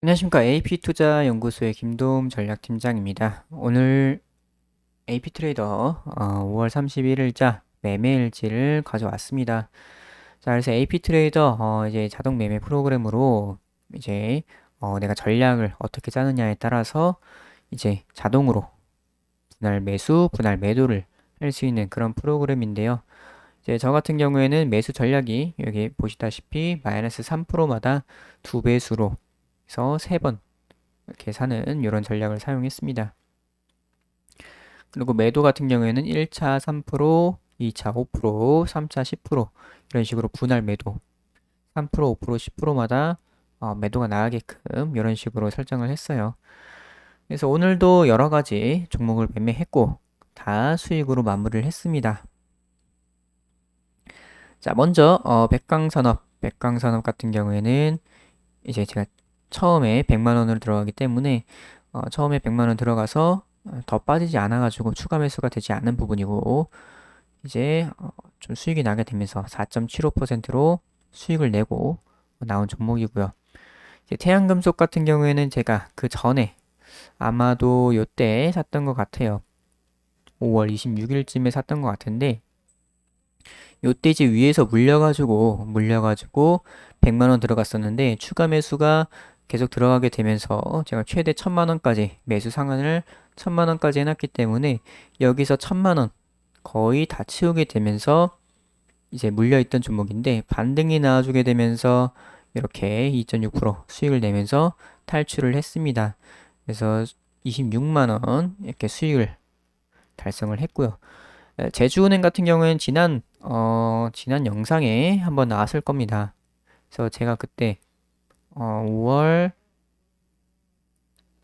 안녕하십니까. AP투자연구소의 김도움 전략팀장입니다. 오늘 AP트레이더 5월 31일자 매매일지를 가져왔습니다. 자, 그래서 AP트레이더 이제 자동 매매 프로그램으로 이제 내가 전략을 어떻게 짜느냐에 따라서 이제 자동으로 분할 매수, 분할 매도를 할 수 있는 그런 프로그램인데요. 이제 저 같은 경우에는 매수 전략이 여기 보시다시피 마이너스 3%마다 두 배수로 해서 3번 이렇게 사는 이런 전략을 사용했습니다. 그리고 매도 같은 경우에는 1차 3%, 2차 5%, 3차 10% 이런 식으로 분할 매도 3%, 5%, 10%마다 매도가 나가게끔 이런 식으로 설정을 했어요. 그래서 오늘도 여러 가지 종목을 매매했고 다 수익으로 마무리를 했습니다. 자, 먼저 백강산업 같은 경우에는 이제 제가 처음에 100만 원으로 들어가기 때문에 처음에 100만 원 들어가서 더 빠지지 않아가지고 추가 매수가 되지 않은 부분이고 이제 좀 수익이 나게 되면서 4.75%로 수익을 내고 나온 종목이고요. 이제 태양금속 같은 경우에는 제가 그 전에 아마도 요때 샀던 것 같아요. 5월 26일쯤에 샀던 것 같은데 요때 이제 위에서 물려가지고 100만 원 들어갔었는데 추가 매수가 계속 들어가게 되면서 제가 최대 1000만 원까지 매수 상한을 1000만 원까지 해놨기 때문에 여기서 1000만 원 거의 다 채우게 되면서 이제 물려있던 종목인데 반등이 나와주게 되면서 이렇게 2.6% 수익을 내면서 탈출을 했습니다. 그래서 26만 원 이렇게 수익을 달성을 했고요. 제주은행 같은 경우에는 지난 영상에 한번 나왔을 겁니다. 그래서 제가 그때 5월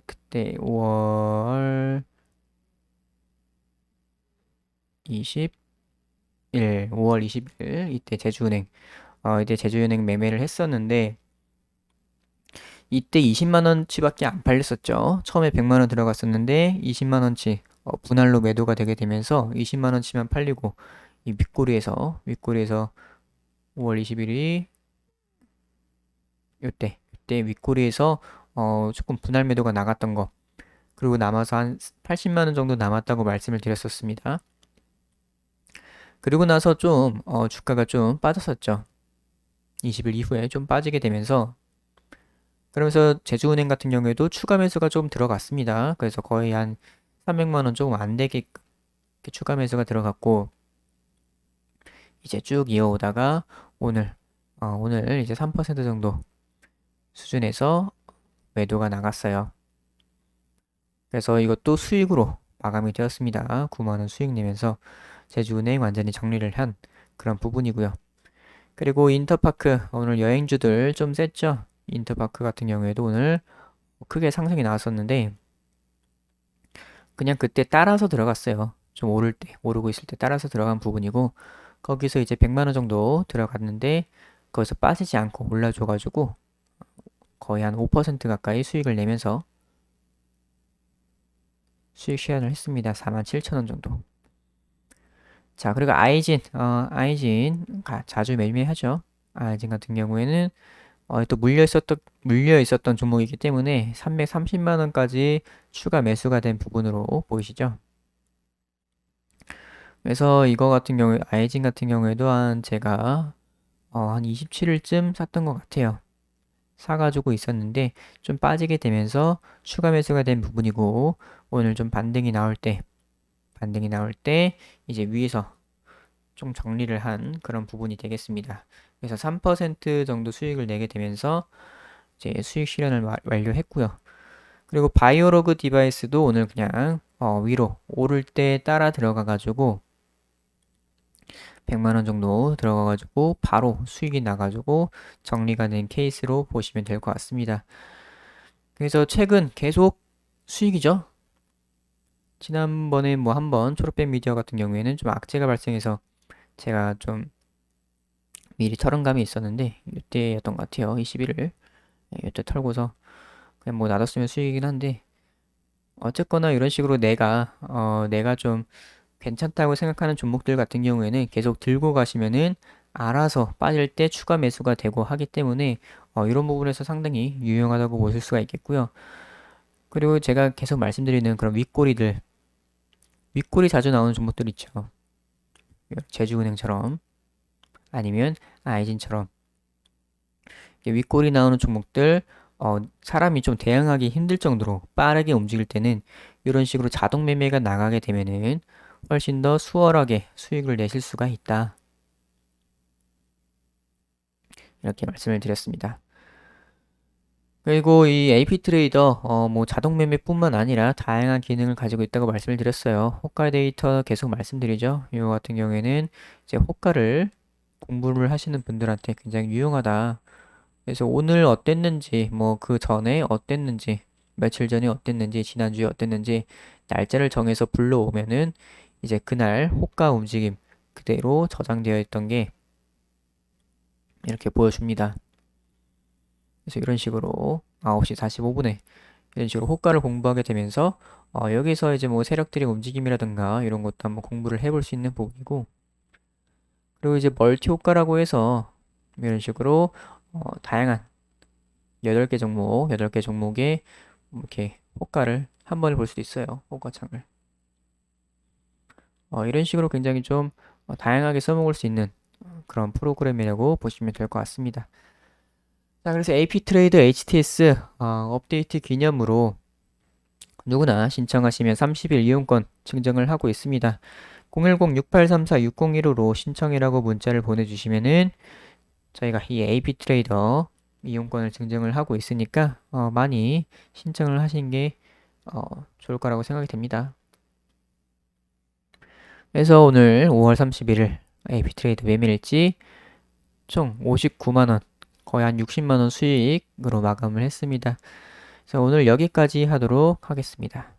그때 5월 20일 5월 20일 이때 제주은행 매매를 했었는데 이때 20만 원치밖에 안 팔렸었죠. 처음에 100만 원 들어갔었는데 20만 원치 분할로 매도가 되게 되면서 20만 원치만 팔리고 이 윗꼬리에서 5월 20일이 이때 윗꼬리에서 조금 분할 매도가 나갔던 거 그리고 남아서 한 80만 원 정도 남았다고 말씀을 드렸었습니다. 그리고 나서 좀 주가가 좀 빠졌었죠. 20일 이후에 좀 빠지게 되면서 그러면서 제주은행 같은 경우에도 추가 매수가 좀 들어갔습니다. 그래서 거의 한 300만 원 조금 안 되게 추가 매수가 들어갔고 이제 쭉 이어오다가 오늘 이제 3% 정도 수준에서 매도가 나갔어요. 그래서 이것도 수익으로 마감이 되었습니다. 9만 원 수익 내면서 제주은행 완전히 정리를 한 그런 부분이고요. 그리고 인터파크 오늘 여행주들 좀 셌죠. 인터파크 같은 경우에도 오늘 크게 상승이 나왔었는데 그냥 그때 따라서 들어갔어요. 좀 오르고 있을 때 따라서 들어간 부분이고 거기서 이제 100만 원 정도 들어갔는데 거기서 빠지지 않고 올라줘가지고 거의 한 5% 가까이 수익을 내면서 수익 실현을 했습니다. 47,000원 정도. 자, 그리고 아이진 자주 매매하죠. 아이진 같은 경우에는 또 물려 있었던 종목이기 때문에 330만 원까지 추가 매수가 된 부분으로 보이시죠? 그래서 이거 같은 경우에 아이진 같은 경우에도 제가 한 27일쯤 샀던 것 같아요. 사가지고 있었는데 좀 빠지게 되면서 추가 매수가 된 부분이고 오늘 좀 반등이 나올 때 이제 위에서 좀 정리를 한 그런 부분이 되겠습니다. 그래서 3% 정도 수익을 내게 되면서 이제 수익 실현을 완료했고요. 그리고 바이오로그 디바이스도 오늘 그냥 위로 오를 때 따라 들어가가지고 100만 원 정도 들어가가지고 바로 수익이 나가지고 정리가 된 케이스로 보시면 될 것 같습니다. 그래서 최근 계속 수익이죠. 지난번에 뭐 한번 초록백 미디어 같은 경우에는 좀 악재가 발생해서 제가 좀 미리 털은 감이 있었는데 이때였던 것 같아요. 21일 이때 털고서 그냥 뭐 놔뒀으면 수익이긴 한데 어쨌거나 이런 식으로 내가 좀 괜찮다고 생각하는 종목들 같은 경우에는 계속 들고 가시면은 알아서 빠질 때 추가 매수가 되고 하기 때문에 이런 부분에서 상당히 유용하다고 보실 수가 있겠고요. 그리고 제가 계속 말씀드리는 그런 윗골이 자주 나오는 종목들 있죠. 제주은행처럼 아니면 아이진처럼 윗골이 나오는 종목들 사람이 좀 대응하기 힘들 정도로 빠르게 움직일 때는 이런 식으로 자동 매매가 나가게 되면은 훨씬 더 수월하게 수익을 내실 수가 있다. 이렇게 말씀을 드렸습니다. 그리고 이 AP 트레이더 뭐 자동 매매뿐만 아니라 다양한 기능을 가지고 있다고 말씀을 드렸어요. 호가 데이터 계속 말씀드리죠. 이거 같은 경우에는 이제 호가를 공부를 하시는 분들한테 굉장히 유용하다. 그래서 오늘 어땠는지, 뭐 그 전에 어땠는지, 며칠 전에 어땠는지, 지난주에 어땠는지 날짜를 정해서 불러오면은 이제 그날 호가 움직임 그대로 저장되어 있던 게 이렇게 보여줍니다. 그래서 이런 식으로 9시 45분에 이런 식으로 호가를 공부하게 되면서 여기서 이제 뭐 세력들의 움직임이라든가 이런 것도 한번 공부를 해볼 수 있는 부분이고, 그리고 이제 멀티 호가라고 해서 이런 식으로 다양한 8개 종목, 8개 종목의 이렇게 호가를 한 번에 볼 수도 있어요. 호가창을. 이런 식으로 굉장히 좀 다양하게 써먹을 수 있는 그런 프로그램이라고 보시면 될 것 같습니다. 자, 그래서 AP 트레이드 HTS 업데이트 기념으로 누구나 신청하시면 30일 이용권 증정을 하고 있습니다. 010-6834-6015로 신청이라고 문자를 보내주시면은 저희가 이 AP 트레이더 이용권을 증정을 하고 있으니까 많이 신청을 하신 게 좋을 거라고 생각이 됩니다. 그래서 오늘 5월 31일 AP 트레이드 매매일지 총 59만원, 거의 한 60만원 수익으로 마감을 했습니다. 그래서 오늘 여기까지 하도록 하겠습니다.